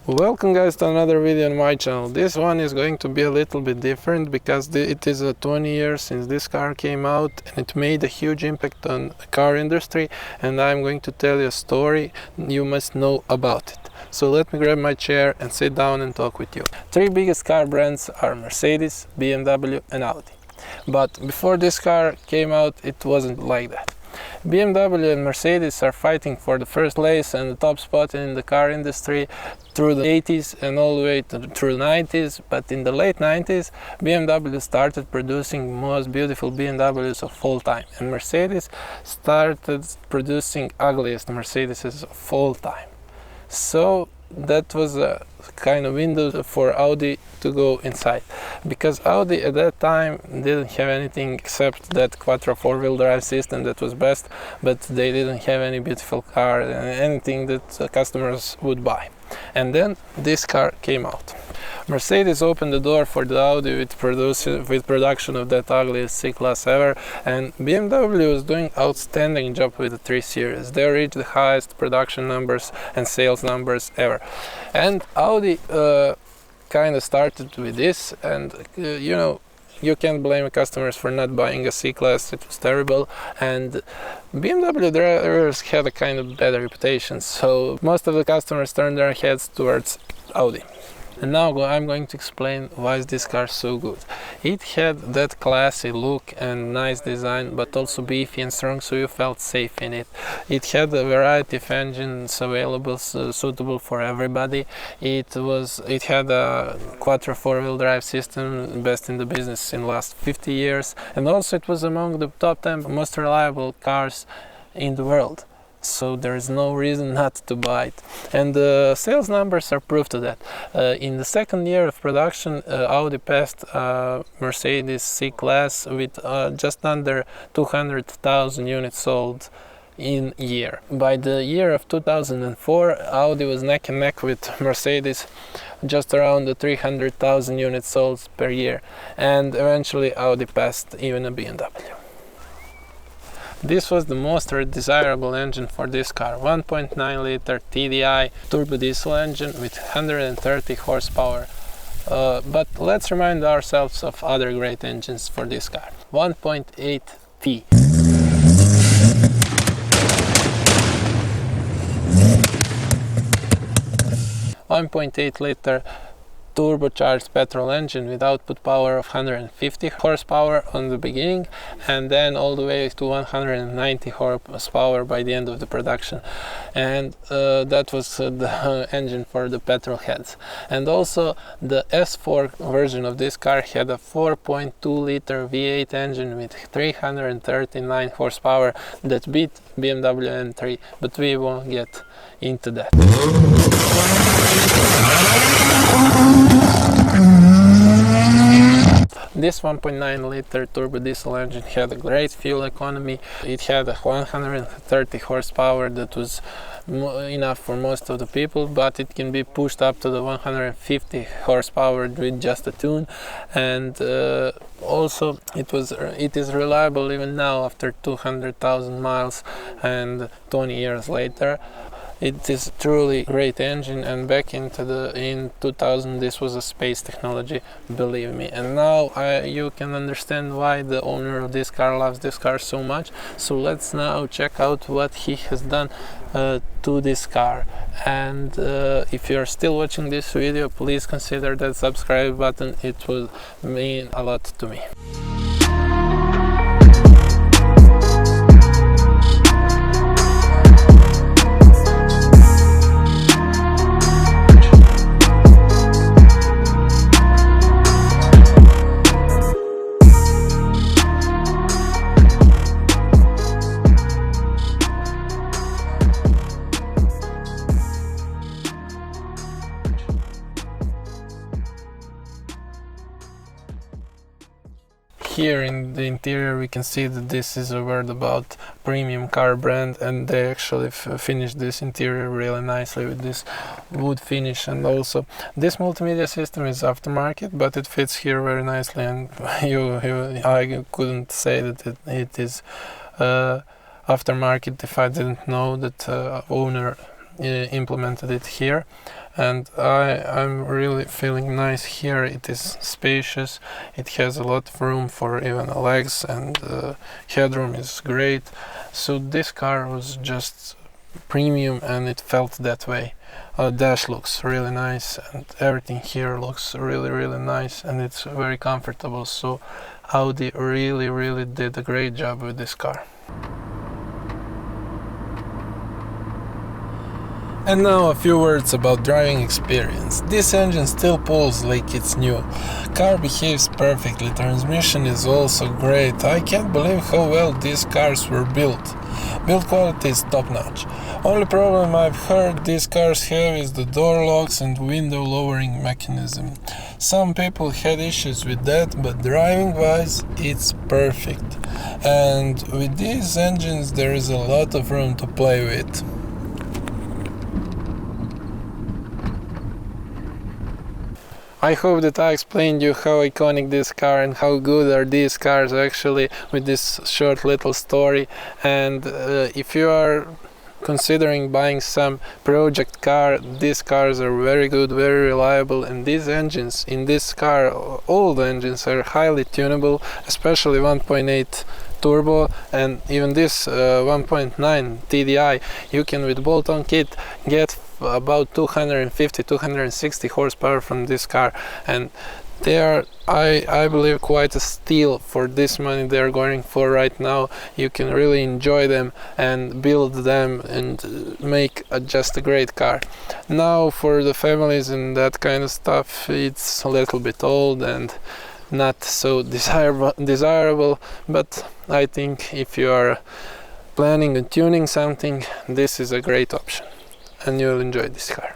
Welcome guys to another video on my channel. This one is going to be a little bit different because it is 20 years since this car came out and it made a huge impact on the car industry, and I'm going to tell you a story you must know about it. So let me grab my chair and sit down and talk with you. Three biggest car brands are Mercedes, BMW and Audi. But before this car came out, it wasn't like that. BMW and Mercedes are fighting for the first place and the top spot in the car industry through the 80s and all the way through the 90s, but in the late 90s BMW started producing most beautiful BMWs of all time, and Mercedes started producing ugliest Mercedeses of all time. So that was a kind of window for Audi to go inside, because Audi at that time didn't have anything except that quattro four-wheel drive system that was best, but they didn't have any beautiful car, anything that customers would buy. And then this car came out. Mercedes opened the door for the Audi with production of that ugliest C-Class ever, and BMW was doing outstanding job with the 3 Series. They reached the highest production numbers and sales numbers ever. And Audi kind of started with this, and you can't blame customers for not buying a C-Class. It was terrible, and BMW drivers had a kind of bad reputation, so most of the customers turned their heads towards Audi. And now I'm going to explain why is this car so good. It had that classy look and nice design, but also beefy and strong, so you felt safe in it. It had a variety of engines available, suitable for everybody. It had a quattro four-wheel drive system, best in the business in the last 50 years, and also it was among the top 10 most reliable cars in the world. So there is no reason not to buy it, and the sales numbers are proof to that. In the second year of production, Audi passed Mercedes C-Class with just under 200,000 units sold in a year. By the year of 2004, Audi was neck and neck with Mercedes, just around the 300,000 units sold per year, and eventually Audi passed even a BMW. This was the most desirable engine for this car, 1.9 liter TDI turbo diesel engine with 130 horsepower. But let's remind ourselves of other great engines for this car. 1.8 T. .8 liter turbocharged petrol engine with output power of 150 horsepower on the beginning, and then all the way to 190 horsepower by the end of the production, and that was the engine for the petrol heads. And also the S4 version of this car had a 4.2 liter V8 engine with 339 horsepower that beat BMW M3, but we won't get into that. This 1.9 liter turbo diesel engine had a great fuel economy. It had a 130 horsepower that was enough for most of the people, but it can be pushed up to the 150 horsepower with just a tune, and also it is reliable even now after 200,000 miles and 20 years later. It is truly great engine, and back in 2000 this was a space technology, believe me. And now you can understand why the owner of this car loves this car so much. So let's now check out what he has done to this car. And if you're still watching this video, please consider that subscribe button. It will mean a lot to me. Here in the interior we can see that this is a word about premium car brand, and they actually finished this interior really nicely with this wood finish. And also this multimedia system is aftermarket, but it fits here very nicely, and I couldn't say that it is aftermarket if I didn't know that owner implemented it here, and I'm really feeling nice here. It is spacious, it has a lot of room for even legs, and headroom is great. So this car was just premium, and it felt that way. Dash looks really nice, and everything here looks really nice, and it's very comfortable. So Audi really did a great job with this car. And now a few words about driving experience. This engine still pulls like it's new. Car behaves perfectly, transmission is also great. I can't believe how well these cars were built. Build quality is top notch. Only problem I've heard these cars have is the door locks and window lowering mechanism. Some people had issues with that, but driving wise it's perfect. And with these engines there is a lot of room to play with. I hope that I explained you how iconic this car and how good are these cars actually with this short little story. And if you are considering buying some project car, these cars are very good, very reliable, and these engines in this car, all the engines are highly tunable, especially 1.8 turbo, and even this 1.9 TDI. You can with bolt-on kit get about 250-260 horsepower from this car, and they are, I believe, quite a steal for this money they're going for right now. You can really enjoy them and build them and make just a great car. Now for the families and that kind of stuff, it's a little bit old and not so desirable, but I think if you are planning on tuning something, this is a great option and you'll enjoy this car.